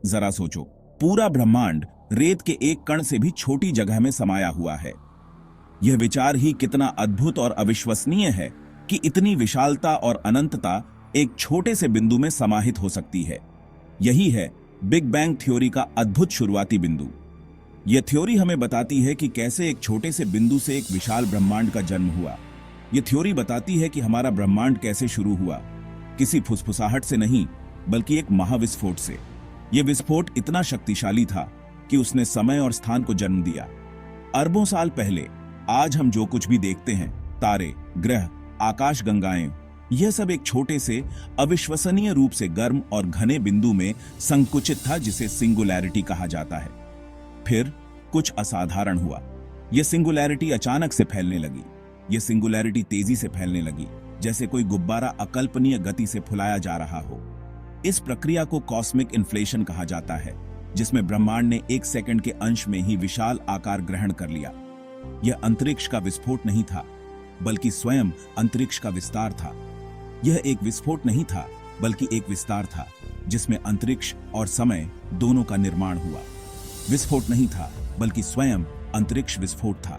जरा सोचो, पूरा ब्रह्मांड रेत के एक कण से भी छोटी जगह में समाया हुआ है। यह विचार ही कितना अद्भुत और अविश्वसनीय है कि इतनी विशालता और अनंतता एक छोटे से बिंदु में समाहित हो सकती है। यही है बिग बैंग थ्योरी का अद्भुत शुरुआती बिंदु। यह थ्योरी हमें बताती है कि कैसे एक छोटे से बिंदु से एक विशाल ब्रह्मांड का जन्म हुआ। यह थ्योरी बताती है कि हमारा ब्रह्मांड कैसे शुरू हुआ, किसी फुसफुसाहट से नहीं, बल्कि एक महाविस्फोट से। यह विस्फोट इतना शक्तिशाली था कि उसने समय और स्थान को जन्म दिया। अरबों साल पहले आज हम जो कुछ भी देखते हैं, तारे, ग्रह, आकाश गंगाएं, यह सब एक छोटे से अविश्वसनीय रूप से गर्म और घने बिंदु में संकुचित था, जिसे सिंगुलैरिटी कहा जाता है। फिर कुछ असाधारण हुआ। यह सिंगुलैरिटी अचानक से फैलने लगी। यह सिंगुलैरिटी तेजी से फैलने लगी, जैसे कोई गुब्बारा अकल्पनीय गति से फुलाया जा रहा हो। इस प्रक्रिया को कॉस्मिक इन्फ्लेशन कहा जाता है, जिसमें ब्रह्मांड ने एक सेकंड के अंश में ही विशाल आकार ग्रहण कर लिया। यह अंतरिक्ष का विस्फोट नहीं था, बल्कि स्वयं अंतरिक्ष का विस्तार था। यह एक विस्फोट नहीं था, बल्कि एक विस्तार था, जिसमें अंतरिक्ष और समय दोनों का निर्माण हुआ। विस्फोट नहीं था, बल्कि स्वयं अंतरिक्ष विस्फोट था।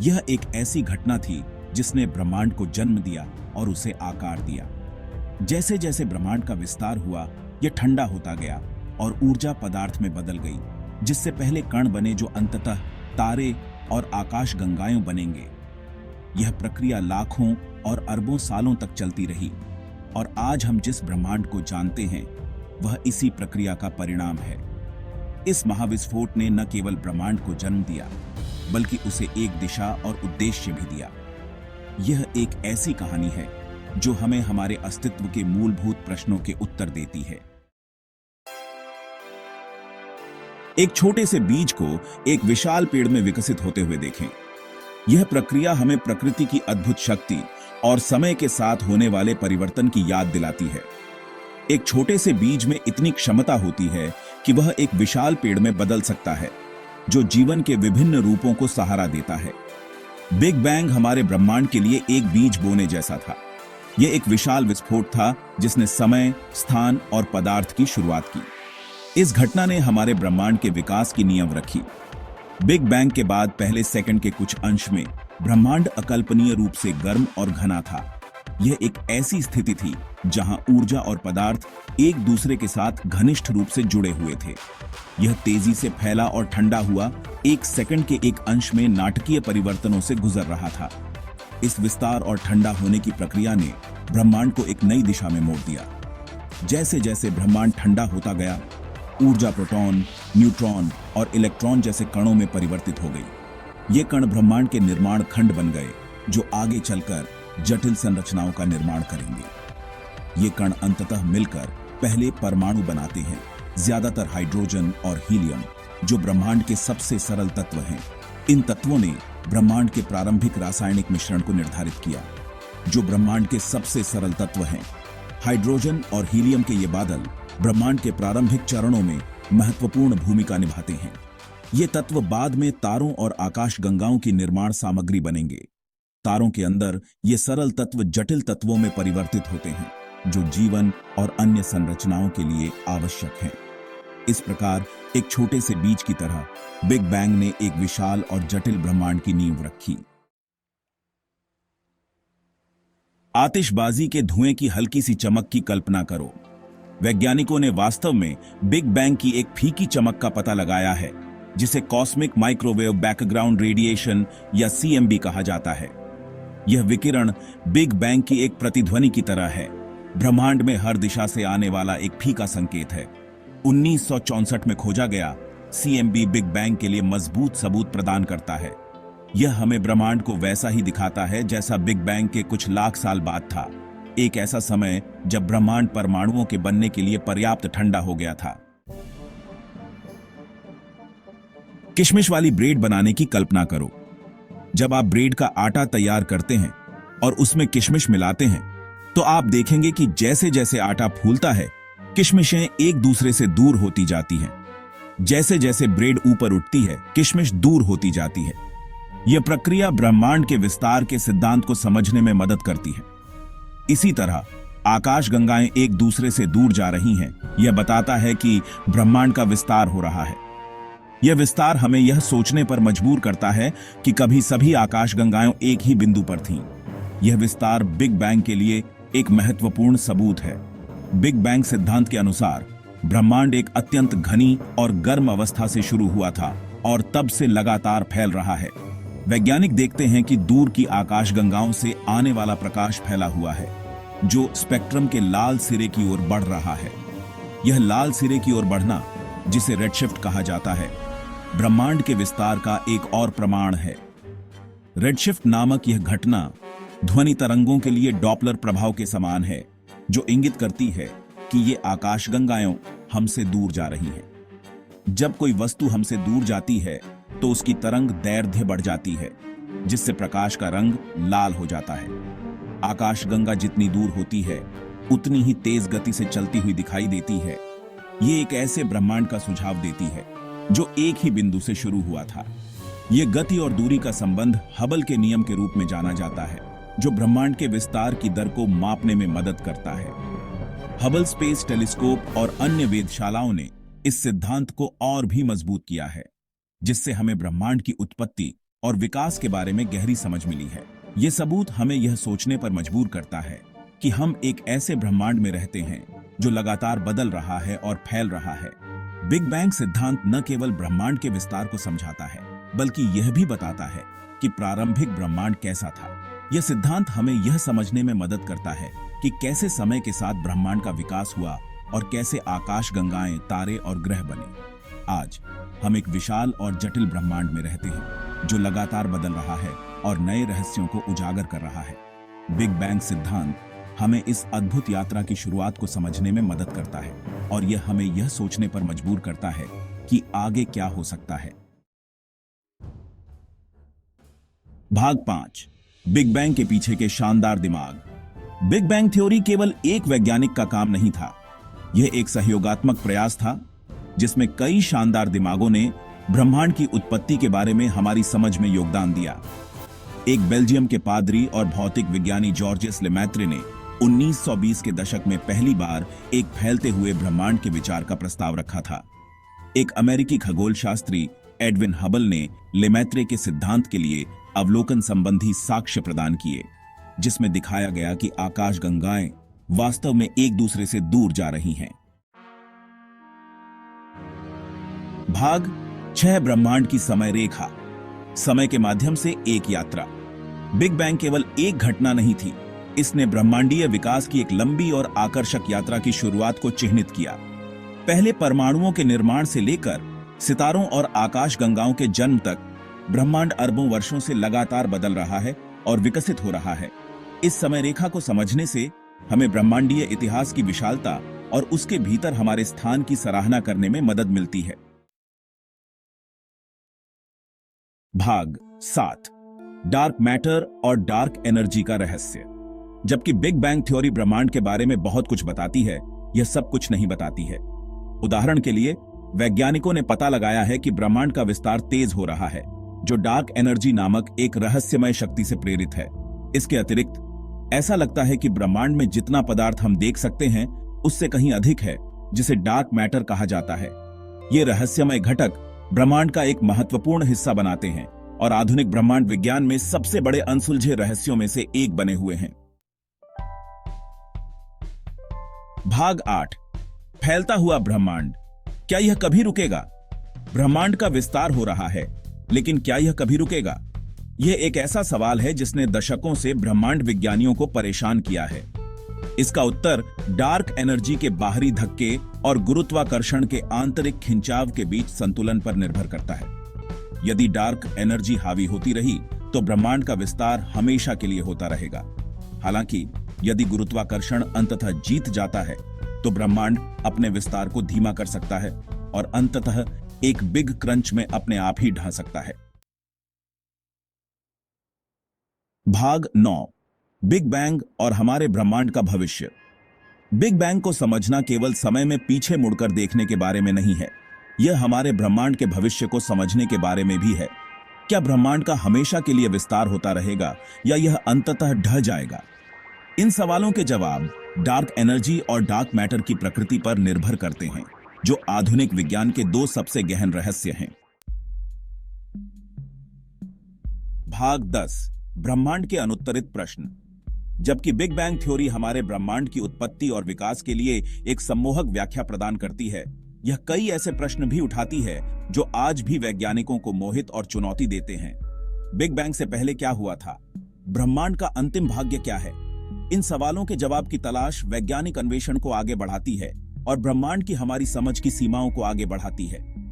यह एक ऐसी घटना थी जिसने ब्रह्मांड को जन्म दिया और उसे आकार दिया। जैसे जैसे ब्रह्मांड का विस्तार हुआ, यह ठंडा होता गया और ऊर्जा पदार्थ में बदल गई, जिससे पहले कण बने जो अंततः तारे और आकाश गंगाएं बनेंगे। यह प्रक्रिया लाखों और अरबों सालों तक चलती रही, और आज हम जिस ब्रह्मांड को जानते हैं वह इसी प्रक्रिया का परिणाम है। इस महाविस्फोट ने न केवल ब्रह्मांड को जन्म दिया, बल्कि उसे एक दिशा और उद्देश्य भी दिया। यह एक ऐसी कहानी है जो हमें हमारे अस्तित्व के मूलभूत प्रश्नों के उत्तर देती है। एक छोटे से बीज को एक विशाल पेड़ में विकसित होते हुए देखें। यह प्रक्रिया हमें प्रकृति की अद्भुत शक्ति और समय के साथ होने वाले परिवर्तन की याद दिलाती है। एक छोटे से बीज में इतनी क्षमता होती है कि वह एक विशाल पेड़ में बदल सकता है, जो जीवन के विभिन्न रूपों को सहारा देता है। बिग बैंग हमारे ब्रह्मांड के लिए एक बीज बोने जैसा था। यह एक विशाल विस्फोट था जिसने समय, स्थान और पदार्थ की शुरुआत की। इस घटना ने हमारे ब्रह्मांड के विकास की नींव रखी। बिग बैंग के बाद पहले सेकंड के कुछ अंश में ब्रह्मांड अकल्पनीय रूप से गर्म और घना था। यह एक ऐसी स्थिति थी जहां ऊर्जा और पदार्थ एक दूसरे के साथ घनिष्ठ रूप से जुड़े हुए थे। यह तेजी से फैला और ठंडा हुआ, एक सेकंड के एक अंश में नाटकीय परिवर्तनों से गुजर रहा था। इस विस्तार और ठंडा होने की प्रक्रिया ने ब्रह्मांड को एक नई दिशा में मोड़ दिया। जैसे जैसे ब्रह्मांड ठंडा होता गया, ऊर्जा प्रोटॉन, न्यूट्रॉन और इलेक्ट्रॉन जैसे कणों में परिवर्तित हो गई। ये कण ब्रह्मांड के निर्माण खंड बन गए, जो आगे चलकर जटिल संरचनाओं का निर्माण करेंगे। ये कण अंततः मिलकर पहले परमाणु बनाते हैं, ज्यादातर हाइड्रोजन और हीलियम, जो ब्रह्मांड के सबसे सरल तत्व हैं। इन तत्वों ने ब्रह्मांड के प्रारंभिक रासायनिक मिश्रण को निर्धारित किया। जो ब्रह्मांड के सबसे सरल तत्व हैं, हाइड्रोजन और हीलियम के ये बादल ब्रह्मांड के प्रारंभिक चरणों में महत्वपूर्ण भूमिका निभाते हैं। ये तत्व बाद में तारों और आकाश गंगाओं की निर्माण सामग्री बनेंगे। तारों के अंदर ये सरल तत्व जटिल तत्वों में परिवर्तित होते हैं, जो जीवन और अन्य संरचनाओं के लिए आवश्यक हैं। इस प्रकार एक छोटे से बीज की तरह बिग बैंग ने एक विशाल और जटिल ब्रह्मांड की नींव रखी। आतिशबाजी के धुएं की हल्की सी चमक की कल्पना करो। वैज्ञानिकों ने वास्तव में बिग बैंग की एक फीकी चमक का पता लगाया है, जिसे कॉस्मिक माइक्रोवेव बैकग्राउंड रेडिएशन या CMB कहा जाता है। यह विकिरण बिग बैंग की एक प्रतिध्वनि की तरह है, ब्रह्मांड में हर दिशा से आने वाला एक फीका संकेत है। 1964 में खोजा गया CMB बिग बैंग के लिए मजबूत सबूत प्रदान करता है। यह हमें ब्रह्मांड को वैसा ही दिखाता है जैसा बिग बैंग के कुछ लाख साल बाद था, एक ऐसा समय जब ब्रह्मांड परमाणुओं के बनने के लिए पर्याप्त ठंडा हो गया था। किशमिश वाली ब्रेड बनाने की कल्पना करो। जब आप ब्रेड का आटा तैयार करते हैं और उसमें किशमिश मिलाते हैं, तो आप देखेंगे कि जैसे जैसे आटा फूलता है, किशमिशें एक दूसरे से दूर होती जाती हैं। जैसे जैसे ब्रेड ऊपर उठती है, किशमिश दूर होती जाती है। यह प्रक्रिया ब्रह्मांड के विस्तार के सिद्धांत को समझने में मदद करती है। इसी तरह आकाश गंगाएं एक दूसरे से दूर जा रही हैं, यह बताता है कि ब्रह्मांड का विस्तार हो रहा है। यह विस्तार हमें यह सोचने पर मजबूर करता है कि कभी सभी आकाश गंगाएं एक ही बिंदु पर थीं। यह विस्तार बिग बैंग के लिए एक महत्वपूर्ण सबूत है। बिग बैंग सिद्धांत के अनुसार ब्रह्मांड एक अत्यंत घनी और गर्म अवस्था से शुरू हुआ था और तब से लगातार फैल रहा है। वैज्ञानिक देखते हैं कि दूर की आकाशगंगाओं से आने वाला प्रकाश फैला हुआ है, जो स्पेक्ट्रम के लाल सिरे की ओर बढ़ रहा है। यह लाल सिरे की ओर बढ़ना, जिसे रेडशिफ्ट कहा जाता है, ब्रह्मांड के विस्तार का एक और प्रमाण है। रेडशिफ्ट नामक यह घटना ध्वनि तरंगों के लिए डॉपलर प्रभाव के समान है, जो इंगित करती है कि ये आकाशगंगाएं हमसे दूर जा रही हैं। जब कोई वस्तु हमसे दूर जाती है तो उसकी तरंग दैर्ध्य बढ़ जाती है, जिससे प्रकाश का रंग लाल हो जाता है। आकाशगंगा जितनी दूर होती है उतनी ही तेज गति से चलती हुई दिखाई देती है। ये एक ऐसे ब्रह्मांड का सुझाव देती है जो एक ही बिंदु से शुरू हुआ था। ये गति और दूरी का संबंध हबल के नियम के रूप में जाना जाता है, जो ब्रह्मांड के विस्तार की दर को मापने में मदद करता है। हबल स्पेस टेलीस्कोप और अन्य वेधशालाओं ने इस सिद्धांत को और भी मजबूत किया है, जिससे हमें ब्रह्मांड की उत्पत्ति और विकास के बारे में गहरी समझ मिली है। यह सबूत हमें यह सोचने पर मजबूर करता है कि हम एक ऐसे ब्रह्मांड में रहते हैं जो लगातार बदल रहा है और फैल रहा है। बिग बैंग सिद्धांत न केवल ब्रह्मांड के विस्तार को समझाता है, बल्कि यह भी बताता है कि प्रारंभिक ब्रह्मांड कैसा था। यह सिद्धांत हमें यह समझने में मदद करता है कि कैसे समय के साथ ब्रह्मांड का विकास हुआ और कैसे आकाशगंगाएं, तारे और ग्रह बने। आज हम एक विशाल और जटिल ब्रह्मांड में रहते हैं जो लगातार बदल रहा है और नए रहस्यों को उजागर कर रहा है। बिग बैंग सिद्धांत हमें इस अद्भुत यात्रा की शुरुआत को समझने में मदद करता है और यह हमें यह सोचने पर मजबूर करता है कि आगे क्या हो सकता है। भाग 5, बिग बैंग के पीछे के शानदार दिमाग। बिग बैंग थ्योरी केवल एक वैज्ञानिक का काम नहीं था, यह एक सहयोगात्मक प्रयास था जिसमें कई शानदार दिमागों ने ब्रह्मांड की उत्पत्ति के बारे में हमारी समझ में योगदान दिया। एक बेल्जियम के पादरी और भौतिक विज्ञानी जॉर्जियस लेमैत्रे ने 1920 के दशक में पहली बार एक फैलते हुए ब्रह्मांड के विचार का प्रस्ताव रखा था। एक अमेरिकी खगोल शास्त्री एडविन हबल ने लेमैत्रे के सिद्धांत के लिए अवलोकन संबंधी साक्ष्य प्रदान किए, जिसमें दिखाया गया कि आकाशगंगाएं वास्तव में एक दूसरे से दूर जा रही हैं। भाग 6, ब्रह्मांड की समय रेखा। समय के माध्यम से एक यात्रा। बिग बैंग केवल एक घटना नहीं थी, इसने ब्रह्मांडीय विकास की एक लंबी और आकर्षक यात्रा की शुरुआत को चिह्नित किया। पहले परमाणुओं के निर्माण से लेकर सितारों और आकाशगंगाओं के जन्म तक ब्रह्मांड अरबों वर्षों से लगातार बदल रहा है और विकसित हो रहा है। इस समय रेखा को समझने से हमें ब्रह्मांडीय इतिहास की विशालता और उसके भीतर हमारे स्थान की सराहना करने में मदद मिलती है। भाग 7, डार्क मैटर और डार्क एनर्जी का रहस्य। जबकि बिग बैंग थ्योरी ब्रह्मांड के बारे में बहुत कुछ बताती है, यह सब कुछ नहीं बताती है। उदाहरण के लिए, वैज्ञानिकों ने पता लगाया है कि ब्रह्मांड का विस्तार तेज हो रहा है, जो डार्क एनर्जी नामक एक रहस्यमय शक्ति से प्रेरित है। इसके अतिरिक्त ऐसा लगता है कि ब्रह्मांड में जितना पदार्थ हम देख सकते हैं उससे कहीं अधिक है, जिसे डार्क मैटर कहा जाता है। ये रहस्यमय घटक ब्रह्मांड का एक महत्वपूर्ण हिस्सा बनाते हैं और आधुनिक ब्रह्मांड विज्ञान में सबसे बड़े अनसुलझे रहस्यों में से एक बने हुए हैं। भाग 8, फैलता हुआ ब्रह्मांड। क्या यह कभी रुकेगा? ब्रह्मांड का विस्तार हो रहा है, लेकिन क्या यह कभी रुकेगा? यह एक ऐसा सवाल है जिसने दशकों से ब्रह्मांड विज्ञानियों को परेशान किया है। इसका उत्तर डार्क एनर्जी के बाहरी धक्के और गुरुत्वाकर्षण के आंतरिक खिंचाव के बीच संतुलन पर निर्भर करता है। यदि डार्क एनर्जी हावी होती रही तो ब्रह्मांड का विस्तार हमेशा के लिए होता रहेगा। हालांकि यदि गुरुत्वाकर्षण अंततः जीत जाता है तो ब्रह्मांड अपने विस्तार को धीमा कर सकता है और अंततः एक बिग क्रंच में अपने आप ही ढह सकता है। भाग 9, बिग बैंग और हमारे ब्रह्मांड का भविष्य। बिग बैंग को समझना केवल समय में पीछे मुड़कर देखने के बारे में नहीं है, यह हमारे ब्रह्मांड के भविष्य को समझने के बारे में भी है। क्या ब्रह्मांड का हमेशा के लिए विस्तार होता रहेगा या यह अंततः ढह जाएगा? इन सवालों के जवाब डार्क एनर्जी और डार्क मैटर की प्रकृति पर निर्भर करते हैं, जो आधुनिक विज्ञान के दो सबसे गहन रहस्य हैं। भाग 10, ब्रह्मांड के अनुत्तरित प्रश्न। जबकि बिग बैंग थ्योरी हमारे ब्रह्मांड की उत्पत्ति और विकास के लिए एक सम्मोहक व्याख्या प्रदान करती है, यह कई ऐसे प्रश्न भी उठाती है जो आज भी वैज्ञानिकों को मोहित और चुनौती देते हैं। बिग बैंग से पहले क्या हुआ था? ब्रह्मांड का अंतिम भाग्य क्या है? इन सवालों के जवाब की तलाश वैज्ञानिक अन्वेषण को आगे बढ़ाती है और ब्रह्मांड की हमारी समझ की सीमाओं को आगे बढ़ाती है।